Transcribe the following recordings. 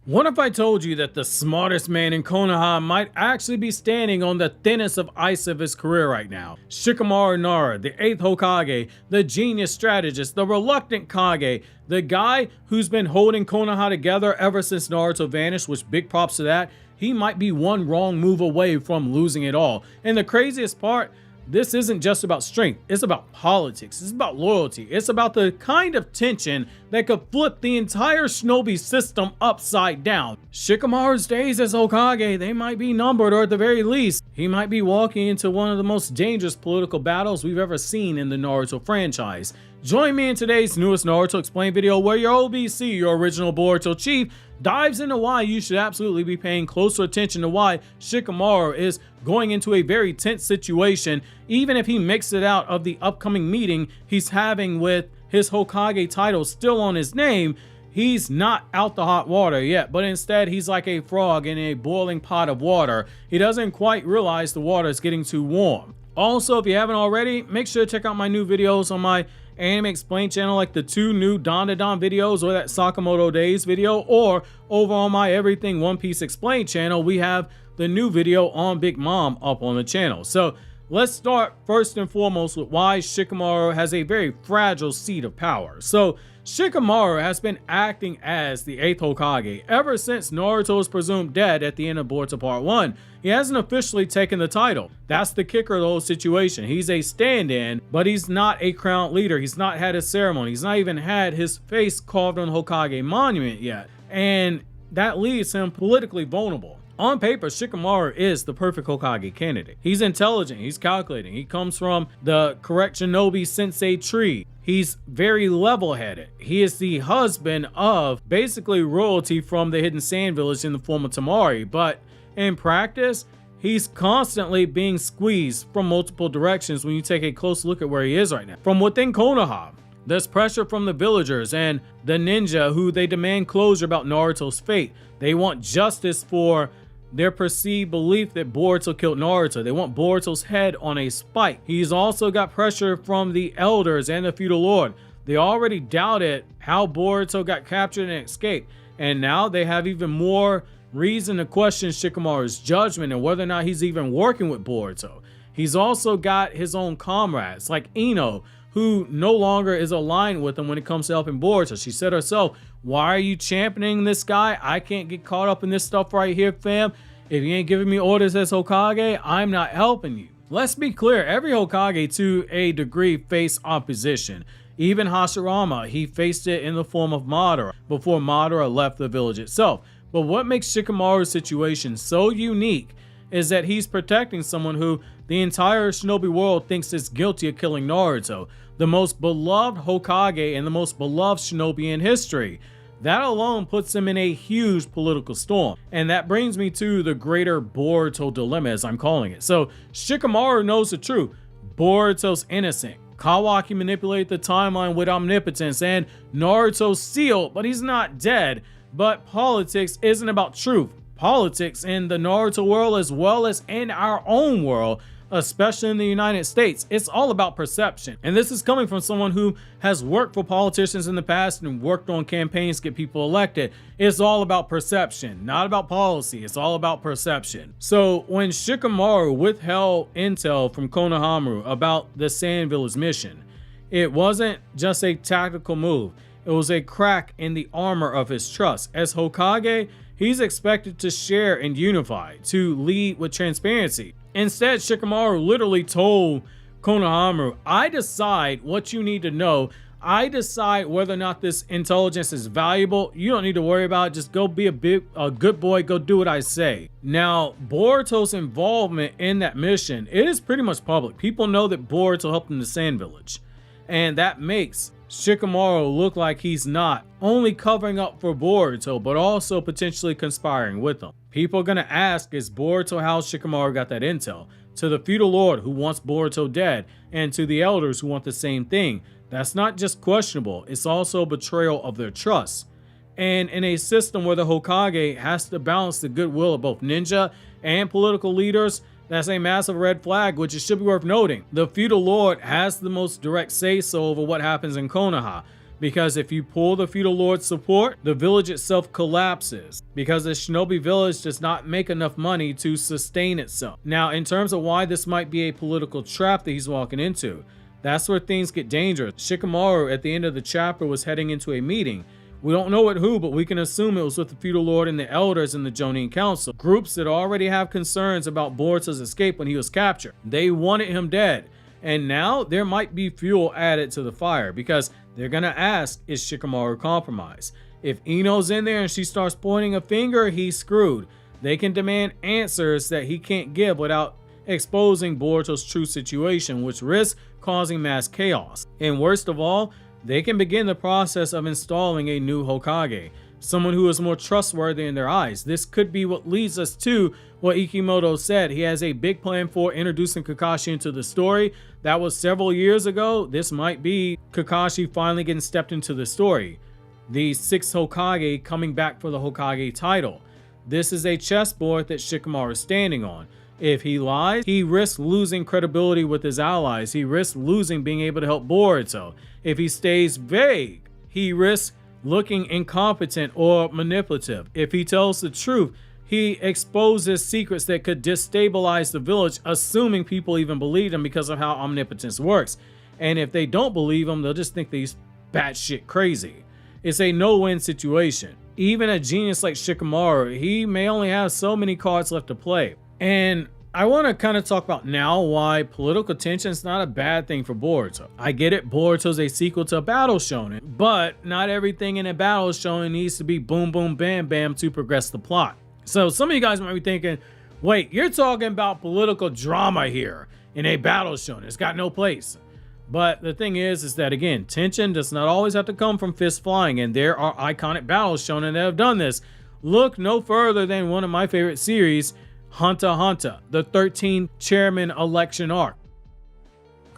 What if I told you that the smartest man in Konoha might actually be standing on the thinnest of ice of his career right now? Shikamaru Nara, the 8th Hokage, the genius strategist, the reluctant Kage, the guy who's been holding Konoha together ever since Naruto vanished, which big props to that. He might be one wrong move away from losing it all. And the craziest part, this isn't just about strength, it's about politics, it's about loyalty, it's about the kind of tension that could flip the entire shinobi system upside down. Shikamaru's days as Hokage, they might be numbered, or at the very least, he might be walking into one of the most dangerous political battles we've ever seen in the Naruto franchise. Join me in today's newest Naruto Explained video where your OBC, your original Boruto chief, dives into why you should absolutely be paying closer attention to why Shikamaru is going into a very tense situation, even if he makes it out of the upcoming meeting he's having with his Hokage title still on his name. He's not out the hot water yet, but instead he's like a frog in a boiling pot of water. He doesn't quite realize the water is getting too warm. Also, if you haven't already, make sure to check out my new videos on my Anime Explain channel, like the 2 new Don videos or that Sakamoto Days video, or over on my Everything One Piece Explain channel, we have the new video on Big Mom up on the channel. So let's start first and foremost with why Shikamaru has a very fragile seat of power. So Shikamaru has been acting as the 8th Hokage ever since Naruto was presumed dead at the end of Boruto Part 1. He hasn't officially taken the title. That's the kicker of the whole situation. He's a stand-in, but he's not a crowned leader. He's not had a ceremony. He's not even had his face carved on Hokage monument yet. And that leaves him politically vulnerable. On paper, Shikamaru is the perfect Hokage candidate. He's intelligent, he's calculating, he comes from the correct shinobi sensei tree. He's very level-headed. He is the husband of basically royalty from the Hidden Sand Village in the form of Tamari, but in practice, he's constantly being squeezed from multiple directions when you take a close look at where he is right now. From within Konoha, there's pressure from the villagers and the ninja who they demand closure about Naruto's fate. They want justice for their perceived belief that Boruto killed Naruto. They want Boruto's head on a spike. He's also got pressure from the elders and the feudal lord. They already doubted how Boruto got captured and escaped, and now they have even more reason to question Shikamaru's judgment and whether or not he's even working with Boruto. He's also got his own comrades like Ino, who no longer is aligned with him when it comes to helping Boruto. She said herself, "Why are you championing this guy? I can't get caught up in this stuff right here, fam. If you ain't giving me orders as Hokage, I'm not helping you." Let's be clear, every Hokage to a degree faced opposition. Even Hashirama, he faced it in the form of Madara before Madara left the village itself. But what makes Shikamaru's situation so unique is that he's protecting someone who the entire shinobi world thinks is guilty of killing Naruto, the most beloved Hokage and the most beloved shinobi in history. That alone puts him in a huge political storm. And that brings me to the greater Boruto dilemma, as I'm calling it. So Shikamaru knows the truth. Boruto's innocent. Kawaki manipulated the timeline with omnipotence, and Naruto's sealed, but he's not dead. But politics isn't about truth. Politics in the Naruto world, as well as in our own world, especially in the United States, it's all about perception. And this is coming from someone who has worked for politicians in the past and worked on campaigns to get people elected. It's all about perception, not about policy. It's all about perception. So when Shikamaru withheld intel from Konohamaru about the Sand Village mission, it wasn't just a tactical move. It was a crack in the armor of his trust. As Hokage, he's expected to share and unify, to lead with transparency. Instead, Shikamaru literally told Konohamaru, "I decide what you need to know. I decide whether or not this intelligence is valuable. You don't need to worry about it. Just go be a good boy. Go do what I say." Now, Boruto's involvement in that mission, it is pretty much public. People know that Boruto helped in the Sand Village. And that makes Shikamaru look like he's not only covering up for Boruto, but also potentially conspiring with him. People are going to ask, is Boruto how Shikamaru got that intel? To the feudal lord who wants Boruto dead, and to the elders who want the same thing. That's not just questionable, it's also betrayal of their trust. And in a system where the Hokage has to balance the goodwill of both ninja and political leaders, that's a massive red flag, which it should be worth noting. The feudal lord has the most direct say-so over what happens in Konoha. Because if you pull the feudal lord's support, the village itself collapses because the shinobi village does not make enough money to sustain itself. Now, in terms of why this might be a political trap that he's walking into, that's where things get dangerous. Shikamaru at the end of the chapter was heading into a meeting. We don't know with who, but we can assume it was with the feudal lord and the elders in the Jonin Council, groups that already have concerns about Boruto's escape when he was captured. They wanted him dead, and now there might be fuel added to the fire because they're gonna ask, is Shikamaru compromised? If Ino's in there and she starts pointing a finger, he's screwed. They can demand answers that he can't give without exposing Boruto's true situation, which risks causing mass chaos. And worst of all, they can begin the process of installing a new Hokage, someone who is more trustworthy in their eyes. This could be what leads us to what Ikimoto said. He has a big plan for introducing Kakashi into the story. That was several years ago. This might be Kakashi finally getting stepped into the story. The 6th Hokage coming back for the Hokage title. This is a chessboard that Shikamaru is standing on. If he lies, he risks losing credibility with his allies. He risks losing being able to help Boruto. If he stays vague, he risks looking incompetent or manipulative. If he tells the truth, he exposes secrets that could destabilize the village, assuming people even believe him because of how omnipotence works. And if they don't believe him, they'll just think that he's batshit crazy. It's a no-win situation. Even a genius like Shikamaru, he may only have so many cards left to play. And I want to kind of talk about now why political tension is not a bad thing for Boruto. I get it, Boruto's a sequel to a battle shonen, but not everything in a battle shonen needs to be boom boom bam bam to progress the plot. So some of you guys might be thinking, wait, you're talking about political drama here in a battle shonen. It's got no place. But the thing is that again, tension does not always have to come from fists flying, and there are iconic battle shonen that have done this. Look no further than one of my favorite series, Hunter x Hunter, the 13th chairman election arc.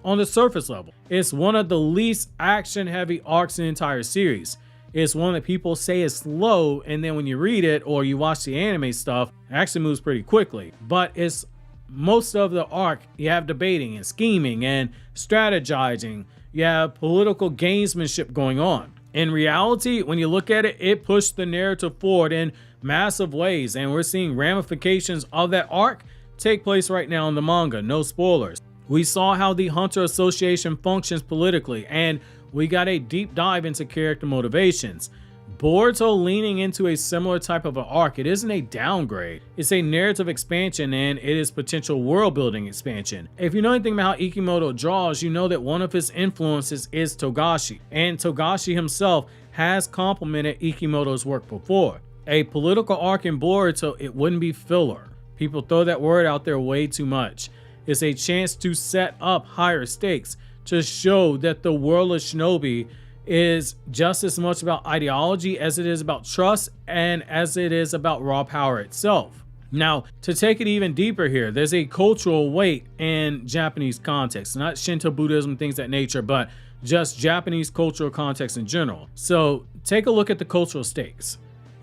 On the surface level, it's one of the least action-heavy arcs in the entire series. It's one that people say is slow, and then when you read it or you watch the anime stuff, it actually moves pretty quickly. But it's most of the arc, you have debating and scheming and strategizing. You have political gamesmanship going on. In reality, when you look at it, it pushed the narrative forward in massive ways, and we're seeing ramifications of that arc take place right now in the manga. No spoilers. We saw how the Hunter Association functions politically, and we got a deep dive into character motivations. Boruto leaning into a similar type of an arc. It isn't a downgrade. It's a narrative expansion, and it is potential world building expansion. If you know anything about how Ikimoto draws, you know that one of his influences is Togashi, and Togashi himself has complemented Ikimoto's work before. A political arc in Boruto, it wouldn't be filler. People throw that word out there way too much. It's a chance to set up higher stakes, to show that the world of shinobi is just as much about ideology as it is about trust and as it is about raw power itself. Now, to take it even deeper here, there's a cultural weight in Japanese context, not Shinto Buddhism, things of that nature, but just Japanese cultural context in general. So take a look at the cultural stakes.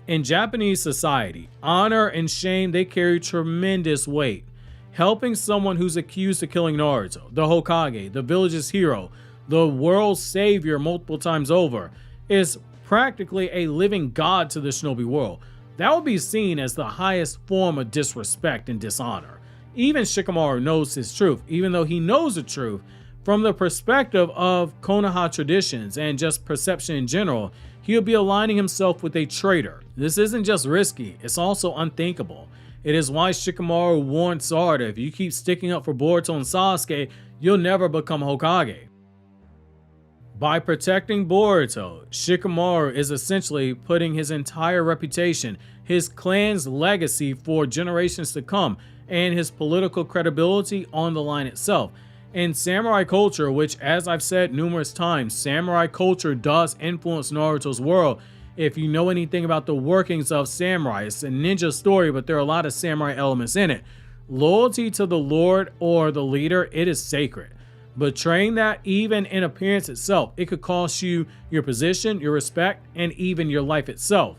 In Japanese society, honor and shame, they carry tremendous weight. Helping someone who's accused of killing Naruto, the Hokage, the village's hero, the world's savior multiple times over, is practically a living god to the shinobi world. That would be seen as the highest form of disrespect and dishonor. Even Shikamaru knows his truth, even though he knows the truth from the perspective of Konoha traditions and just perception in general. He'll be aligning himself with a traitor. This isn't just risky, it's also unthinkable. It is why Shikamaru warned Sarada, if you keep sticking up for Boruto and Sasuke, you'll never become Hokage. By protecting Boruto, Shikamaru is essentially putting his entire reputation, his clan's legacy for generations to come, and his political credibility on the line itself. In samurai culture, which, as I've said numerous times, samurai culture does influence Naruto's world. If you know anything about the workings of samurai, it's a ninja story, but there are a lot of samurai elements in it. Loyalty to the lord or the leader, it is sacred. Betraying that, even in appearance itself, it could cost you your position, your respect, and even your life itself.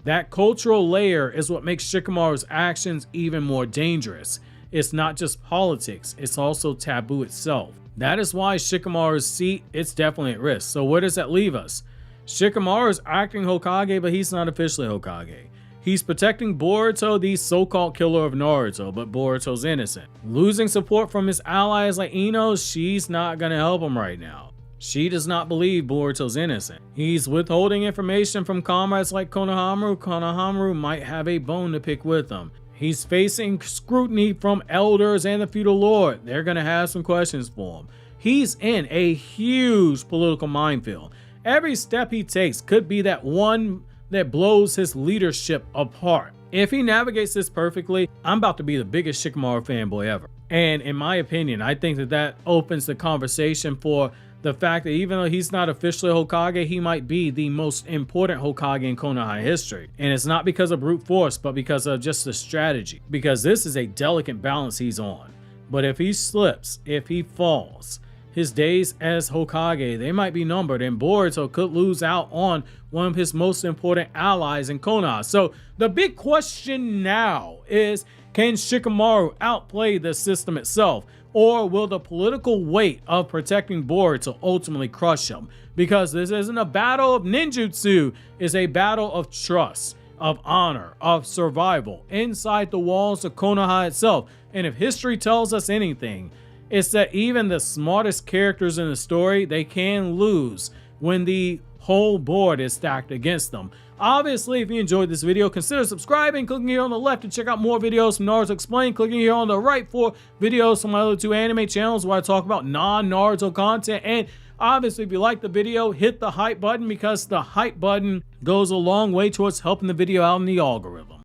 That cultural layer is what makes Shikamaru's actions even more dangerous. It's not just politics, it's also taboo itself. That is why Shikamaru's seat, it's definitely at risk. So where does that leave us? Shikamaru is acting Hokage, but he's not officially Hokage. He's protecting Boruto, the so-called killer of Naruto, but Boruto's innocent. Losing support from his allies like Ino, she's not gonna help him right now. She does not believe Boruto's innocent. He's withholding information from comrades like Konohamaru. Konohamaru might have a bone to pick with him. He's facing scrutiny from elders and the feudal lord. They're gonna have some questions for him. He's in a huge political minefield. Every step he takes could be that one that blows his leadership apart. If he navigates this perfectly, I'm about to be the biggest Shikamaru fanboy ever. And in my opinion, I think that opens the conversation for the fact that even though he's not officially Hokage, he might be the most important Hokage in Konoha history. And it's not because of brute force, but because of just the strategy. Because this is a delicate balance he's on. But if he slips, if he falls, his days as Hokage, they might be numbered, and Boruto could lose out on one of his most important allies in Konoha. So the big question now is, can Shikamaru outplay the system itself? Or will the political weight of protecting Boruto ultimately crush him? Because this isn't a battle of ninjutsu, it's a battle of trust, of honor, of survival inside the walls of Konoha itself. And if history tells us anything, it's that even the smartest characters in the story, they can lose when the whole board is stacked against them. Obviously, if you enjoyed this video, consider subscribing, clicking here on the left to check out more videos from Naruto Explained, clicking here on the right for videos from my other two anime channels where I talk about non-Naruto content. And obviously, if you like the video, hit the hype button, because the hype button goes a long way towards helping the video out in the algorithm.